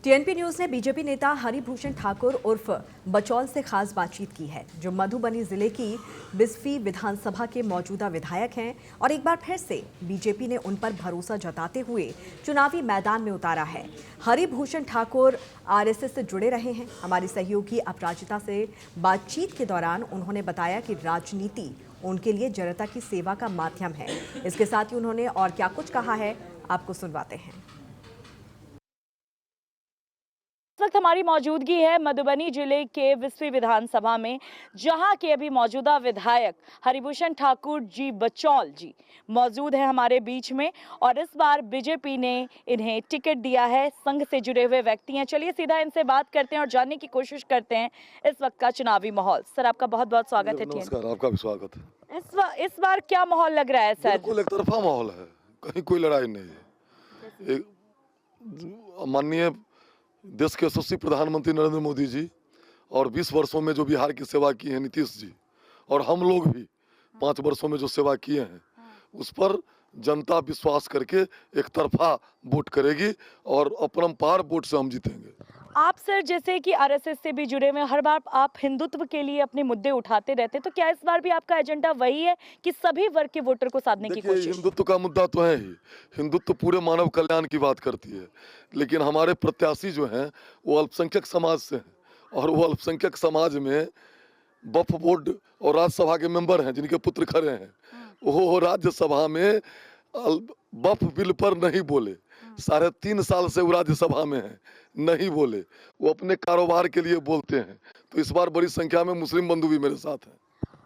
TNP news ने BJP नेता हरिभूषण ठाकुर उर्फ बचौल से खास बातचीत की है, जो मधुबनी जिले की बिस्फी विधानसभा के मौजूदा विधायक हैं और एक बार फिर से बीजेपी ने उन पर भरोसा जताते हुए चुनावी मैदान में उतारा है। हरिभूषण ठाकुर आरएसएस से जुड़े रहे हैं। हमारी सहयोगी अपराजिता से बातचीत के दौरान उन्होंने बताया कि राजनीति उनके लिए जनता की सेवा का माध्यम है। इसके साथ ही उन्होंने और क्या कुछ कहा है, आपको सुनवाते हैं। इस वक्त हमारी मौजूदगी है मधुबनी जिले के बिस्फी विधानसभा में, जहां के अभी मौजूदा विधायक हरिभूषण ठाकुर जी बचौल जी मौजूद है हमारे बीच में। और इस बार बीजेपी ने इन्हें टिकट दिया है। संघ से जुड़े हुए व्यक्ति हैं। चलिए सीधा इनसे बात करते हैं और जानने की कोशिश करते हैं इस वक्त का चुनावी माहौल। सर, आपका बहुत बहुत स्वागत है। नमस्कार, आपका भी स्वागत है। इस बार क्या माहौल लग रहा है सर? बिल्कुल एक तरफा माहौल है, कहीं कोई लड़ाई नहीं है। माननीय देश के यशस्वी प्रधानमंत्री नरेंद्र मोदी जी और 20 वर्षों में जो बिहार की सेवा की है नीतीश जी, और हम लोग भी 5 वर्षों में जो सेवा किए हैं, उस पर जनता विश्वास करके एक तरफा वोट करेगी और अपरंपार वोट से हम जीतेंगे। आप सर जैसे कि आरएसएस से भी जुड़े हुए, हर बार आप हिंदुत्व के लिए अपने मुद्दे उठाते रहते, तो क्या इस बार भी आपका एजेंडा वही है कि सभी वर्ग के वोटर को साधने की कोशिश? हिंदुत्व का मुद्दा तो है ही। हिंदुत्व पूरे मानव कल्याण की बात करती है, लेकिन हमारे प्रत्याशी जो हैं वो अल्पसंख्यक समाज से हैं, और वो अल्पसंख्यक समाज में वक्फ बोर्ड और राज्यसभा के मेंबर हैं जिनके पुत्र खड़े हैं, वो राज्यसभा में वक्फ बिल पर नहीं बोले। 3.5 साल से वो राज्यसभा में है, नहीं बोले। वो अपने कारोबार के लिए बोलते हैं। तो इस बार बड़ी संख्या में मुस्लिम बंधु भी मेरे साथ हैं।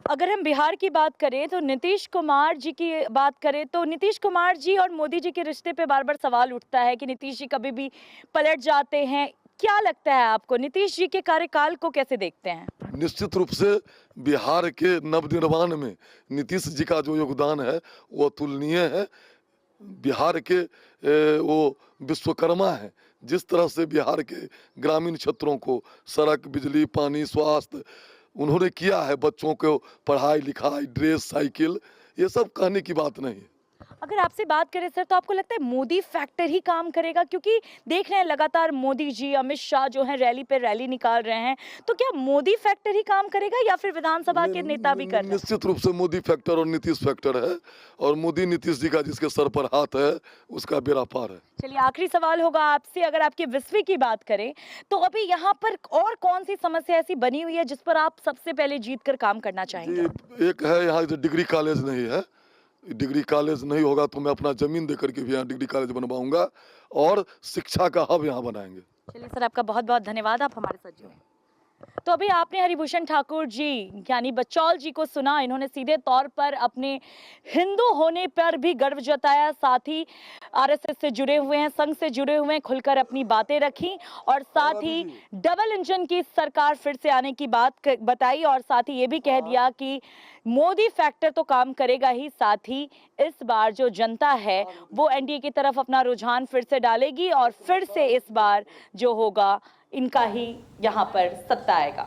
अगर हम बिहार की बात करें तो नीतीश कुमार जी की बात करें तो नीतीश कुमार जी और मोदी जी के रिश्ते पे बार बार सवाल उठता है कि नीतीश जी कभी भी पलट जाते हैं। क्या लगता है आपको, नीतीश जी के कार्यकाल को कैसे देखते हैं? निश्चित रूप से बिहार के नवनिर्माण में नीतीश जी का जो योगदान है वो अतुलनीय है। बिहार के वो विश्वकर्मा है। जिस तरह से बिहार के ग्रामीण क्षेत्रों को सड़क, बिजली, पानी, स्वास्थ्य उन्होंने किया है, बच्चों को पढ़ाई लिखाई, ड्रेस, साइकिल, ये सब कहने की बात नहीं है। अगर आपसे बात करें सर, तो आपको लगता है मोदी फैक्टर ही काम करेगा? क्योंकि देख रहे हैं लगातार मोदी जी, अमित शाह जो हैं रैली पे रैली निकाल रहे हैं, तो क्या मोदी फैक्टर ही काम करेगा या फिर विधानसभा के नेता भी कर रहे हैं? निश्चित रूप से मोदी फैक्टर और नीतीश फैक्टर है, और मोदी नीतीश जी का जिसके सर पर हाथ है उसका बेड़ा पार है। चलिए आखिरी सवाल होगा आपसे, अगर आपके बिस्फी की बात करें तो अभी यहाँ पर और कौन सी समस्या ऐसी बनी हुई है जिस पर आप सबसे पहले जीत कर काम करना चाहेंगे? एक है यहाँ जो डिग्री कॉलेज नहीं है। डिग्री कॉलेज नहीं होगा तो मैं अपना जमीन दे करके भी यहाँ डिग्री कॉलेज बनवाऊंगा, और शिक्षा का हब यहाँ बनाएंगे। चलिए सर, आपका बहुत बहुत धन्यवाद, आप हमारे साथ जुड़े। तो अभी आपने हरिभूषण ठाकुर जी यानी बचौल जी को सुना। इन्होंने सीधे तौर पर अपने हिंदू होने पर भी गर्व जताया, साथ ही आरएसएस से जुड़े हुए हैं, संघ से जुड़े हुए हैं, खुलकर अपनी बातें रखी, और साथ ही डबल इंजन की सरकार फिर से आने की बात बताई, और साथ ही ये भी कह दिया कि मोदी फैक्टर तो काम करेगा ही, साथ ही इस बार जो जनता है वो एनडीए की तरफ अपना रुझान फिर से डालेगी और फिर से इस बार जो होगा इनका ही यहाँ पर सत्ता आएगा।